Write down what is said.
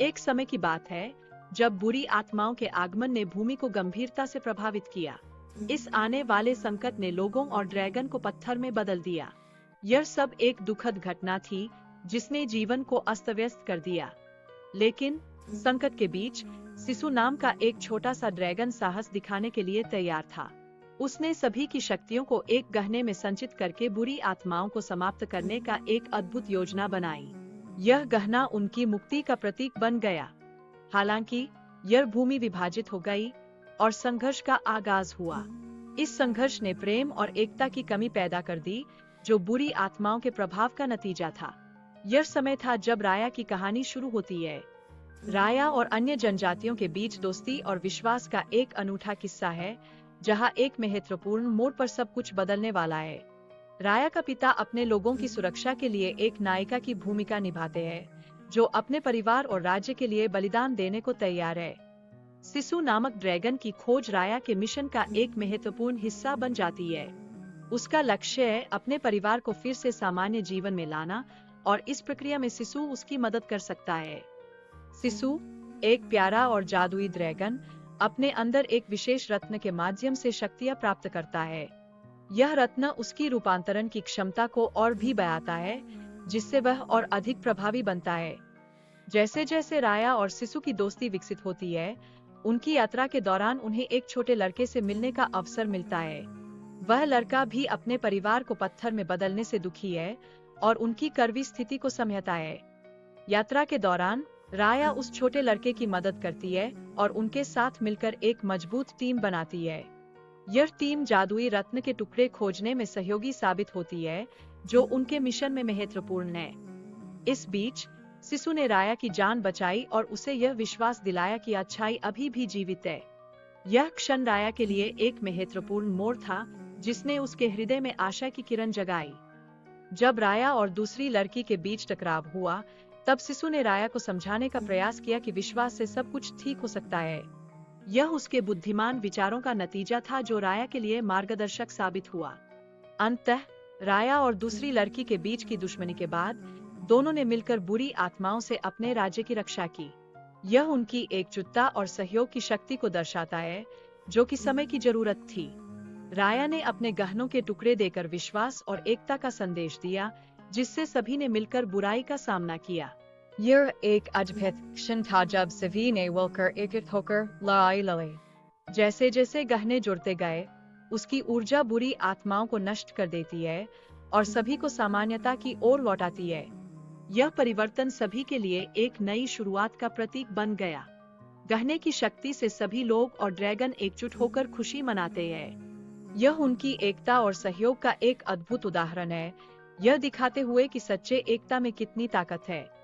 एक समय की बात है जब बुरी आत्माओं के आगमन ने भूमि को गंभीरता से प्रभावित किया। इस आने वाले संकट ने लोगों और ड्रैगन को पत्थर में बदल दिया। यह सब एक दुखद घटना थी जिसने जीवन को अस्त व्यस्त कर दिया। लेकिन संकट के बीच सिसु नाम का एक छोटा सा ड्रैगन साहस दिखाने के लिए तैयार था। उसने सभी की शक्तियों को एक गहने में संचित करके बुरी आत्माओं को समाप्त करने का एक अद्भुत योजना बनाई। यह गहना उनकी मुक्ति का प्रतीक बन गया। हालांकि यह भूमि विभाजित हो गई और संघर्ष का आगाज हुआ। इस संघर्ष ने प्रेम और एकता की कमी पैदा कर दी, जो बुरी आत्माओं के प्रभाव का नतीजा था। यह समय था जब राया की कहानी शुरू होती है। राया और अन्य जनजातियों के बीच दोस्ती और विश्वास का एक अनूठा किस्सा है, जहां एक महत्वपूर्ण मोड़ पर सब कुछ बदलने वाला है। राया का पिता अपने लोगों की सुरक्षा के लिए एक नायिका की भूमिका निभाते हैं, जो अपने परिवार और राज्य के लिए बलिदान देने को तैयार है। सिसु नामक ड्रैगन की खोज राया के मिशन का एक महत्वपूर्ण हिस्सा बन जाती है। उसका लक्ष्य है अपने परिवार को फिर से सामान्य जीवन में लाना, और इस प्रक्रिया में सिसु उसकी मदद कर सकता है। सिसु, एक प्यारा और जादुई ड्रैगन, अपने अंदर एक विशेष रत्न के माध्यम से शक्तियां प्राप्त करता है। यह रत्न उसकी रूपांतरण की क्षमता को और भी बढ़ाता है, जिससे वह और अधिक प्रभावी बनता है। जैसे जैसे राया और सिसु की दोस्ती विकसित होती है, उनकी यात्रा के दौरान उन्हें एक छोटे लड़के से मिलने का अवसर मिलता है। वह लड़का भी अपने परिवार को पत्थर में बदलने से दुखी है और उनकी कड़वी स्थिति को समझता है। यात्रा के दौरान राया उस छोटे लड़के की मदद करती है और उनके साथ मिलकर एक मजबूत टीम बनाती है। यह टीम जादुई रत्न के टुकड़े खोजने में सहयोगी साबित होती है, जो उनके मिशन में महत्वपूर्ण है। इस बीच सिसु ने राया की जान बचाई और उसे यह विश्वास दिलाया कि अच्छाई अभी भी जीवित है। यह क्षण राया के लिए एक महत्वपूर्ण मोड़ था, जिसने उसके हृदय में आशा की किरण जगाई। जब राया और दूसरी लड़की के बीच टकराव हुआ, तब सिसु ने राया को समझाने का प्रयास किया कि विश्वास से सब कुछ ठीक हो सकता है। यह उसके बुद्धिमान विचारों का नतीजा था, जो राया के लिए मार्गदर्शक साबित हुआ। अंततः राया और दूसरी लड़की के बीच की दुश्मनी के बाद दोनों ने मिलकर बुरी आत्माओं से अपने राज्य की रक्षा की। यह उनकी एकजुटता और सहयोग की शक्ति को दर्शाता है, जो कि समय की जरूरत थी। राया ने अपने गहनों के टुकड़े देकर विश्वास और एकता का संदेश दिया, जिससे सभी ने मिलकर बुराई का सामना किया। यह एक अद्भुत क्षण था जब सभी ने मिलकर एकजुट होकर लड़ाई लड़ी। जैसे जैसे गहने जुड़ते गए, उसकी ऊर्जा बुरी आत्माओं को नष्ट कर देती है और सभी को सामान्यता की ओर लौटाती है। यह परिवर्तन सभी के लिए एक नई शुरुआत का प्रतीक बन गया। गहने की शक्ति से सभी लोग और ड्रैगन एकजुट होकर खुशी मनाते हैं। यह उनकी एकता और सहयोग का एक अद्भुत उदाहरण है, यह दिखाते हुए कि सच्चे एकता में कितनी ताकत है।